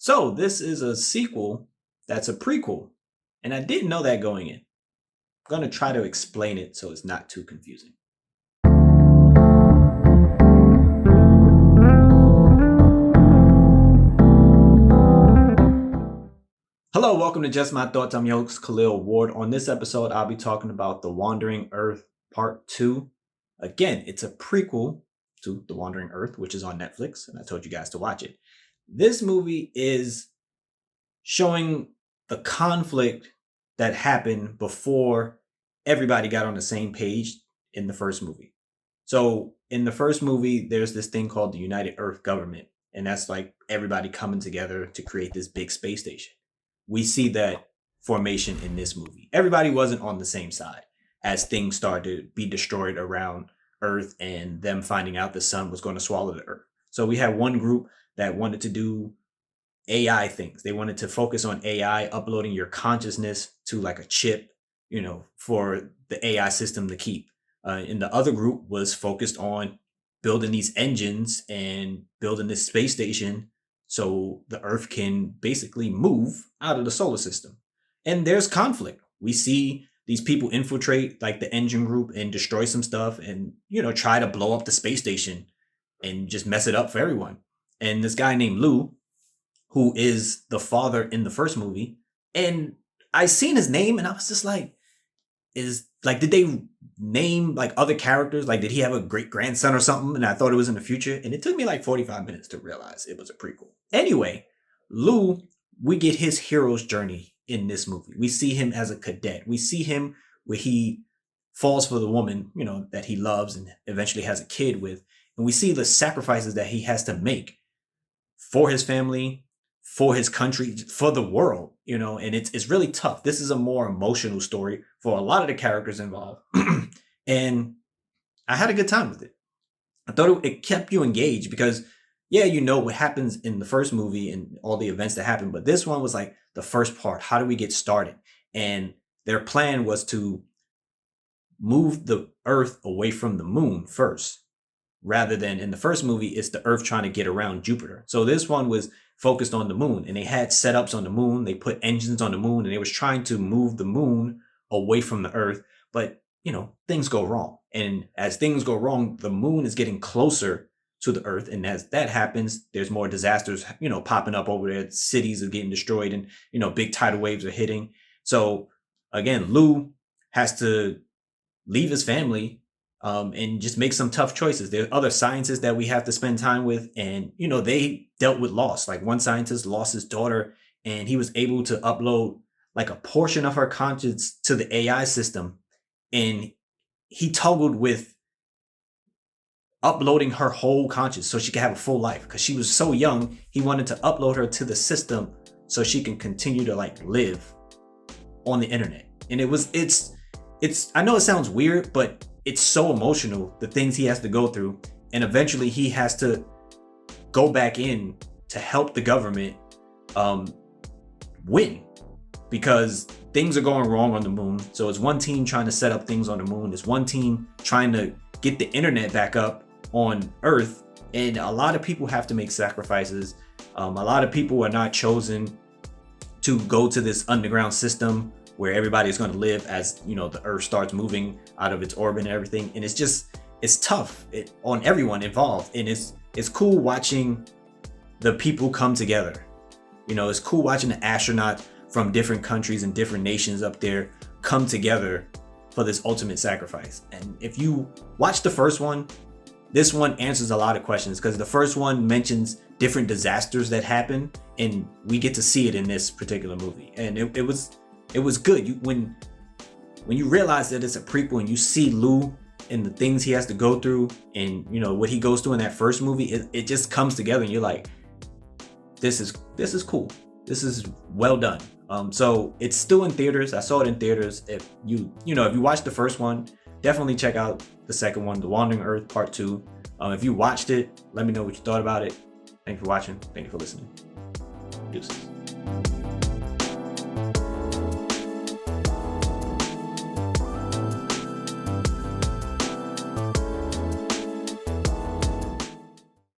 So this is a sequel that's a prequel, and I didn't know that going in. I'm going to try to explain it so it's not too confusing. Hello, welcome to Just My Thoughts. I'm your host, Khaleel Ward. On this episode, I'll be talking about The Wandering Earth Part 2. Again, it's a prequel to The Wandering Earth, which is on Netflix, and I told you guys to watch it. This movie is showing the conflict that happened before everybody got on the same page in the first movie. So in the first movie, there's this thing called the United Earth Government, and that's like everybody coming together to create this big space station. We see that formation in this movie. Everybody wasn't on the same side as things started to be destroyed around Earth and them finding out the sun was going to swallow the Earth. So we had one group that wanted to do AI things. They wanted to focus on AI, uploading your consciousness to like a chip, for the AI system to keep. And the other group was focused on building these engines and building this space station so the Earth can basically move out of the solar system. And there's conflict. We see these people infiltrate like the engine group and destroy some stuff and, try to blow up the space station and just mess it up for everyone. And this guy named Lou, who is the father in the first movie. And I seen his name and I was just like, did they name like other characters? Like, did he have a great grandson or something? And I thought it was in the future. And it took me like 45 minutes to realize it was a prequel. Anyway, Lou, we get his hero's journey in this movie. We see him as a cadet. We see him where he falls for the woman, that he loves and eventually has a kid with. And we see the sacrifices that he has to make for his family, for his country, for the world, and it's really tough. This is a more emotional story for a lot of the characters involved. And I had a good time with it. I thought it kept you engaged because, yeah, what happens in the first movie and all the events that happen. But this one was like the first part. How do we get started? And their plan was to move the Earth away from the moon first, rather than in the first movie, it's the Earth trying to get around Jupiter. So this one was focused on the moon, and they had setups on the moon. They put engines on the moon, and they was trying to move the moon away from the Earth. But, things go wrong. And as things go wrong, the moon is getting closer to the Earth. And as that happens, there's more disasters, popping up over there. Cities are getting destroyed and, big tidal waves are hitting. So again, Lou has to leave his family and just make some tough choices. There are other scientists that we have to spend time with. And, they dealt with loss. Like one scientist lost his daughter and he was able to upload like a portion of her conscience to the AI system. And he toggled with uploading her whole conscience so she could have a full life. Because she was so young, he wanted to upload her to the system so she can continue to like live on the internet. And it's I know it sounds weird, but it's so emotional, the things he has to go through. And eventually he has to go back in to help the government win, because things are going wrong on the moon. So it's one team trying to set up things on the moon. It's one team trying to get the internet back up on Earth. And a lot of people have to make sacrifices. A lot of people are not chosen to go to this underground system where everybody is going to live as, the Earth starts moving out of its orbit and everything. And it's tough on everyone involved. And it's cool watching the people come together. It's cool watching the astronaut from different countries and different nations up there come together for this ultimate sacrifice. And if you watch the first one, this one answers a lot of questions, because the first one mentions different disasters that happen, and we get to see it in this particular movie. And it was good. When you realize that it's a prequel and you see Lou and the things he has to go through and, what he goes through in that first movie, it just comes together and you're like, this is cool. This is well done. So it's still in theaters. I saw it in theaters. If you watched the first one, definitely check out the second one, The Wandering Earth Part 2. If you watched it, let me know what you thought about it. Thank you for watching. Thank you for listening. Deuces.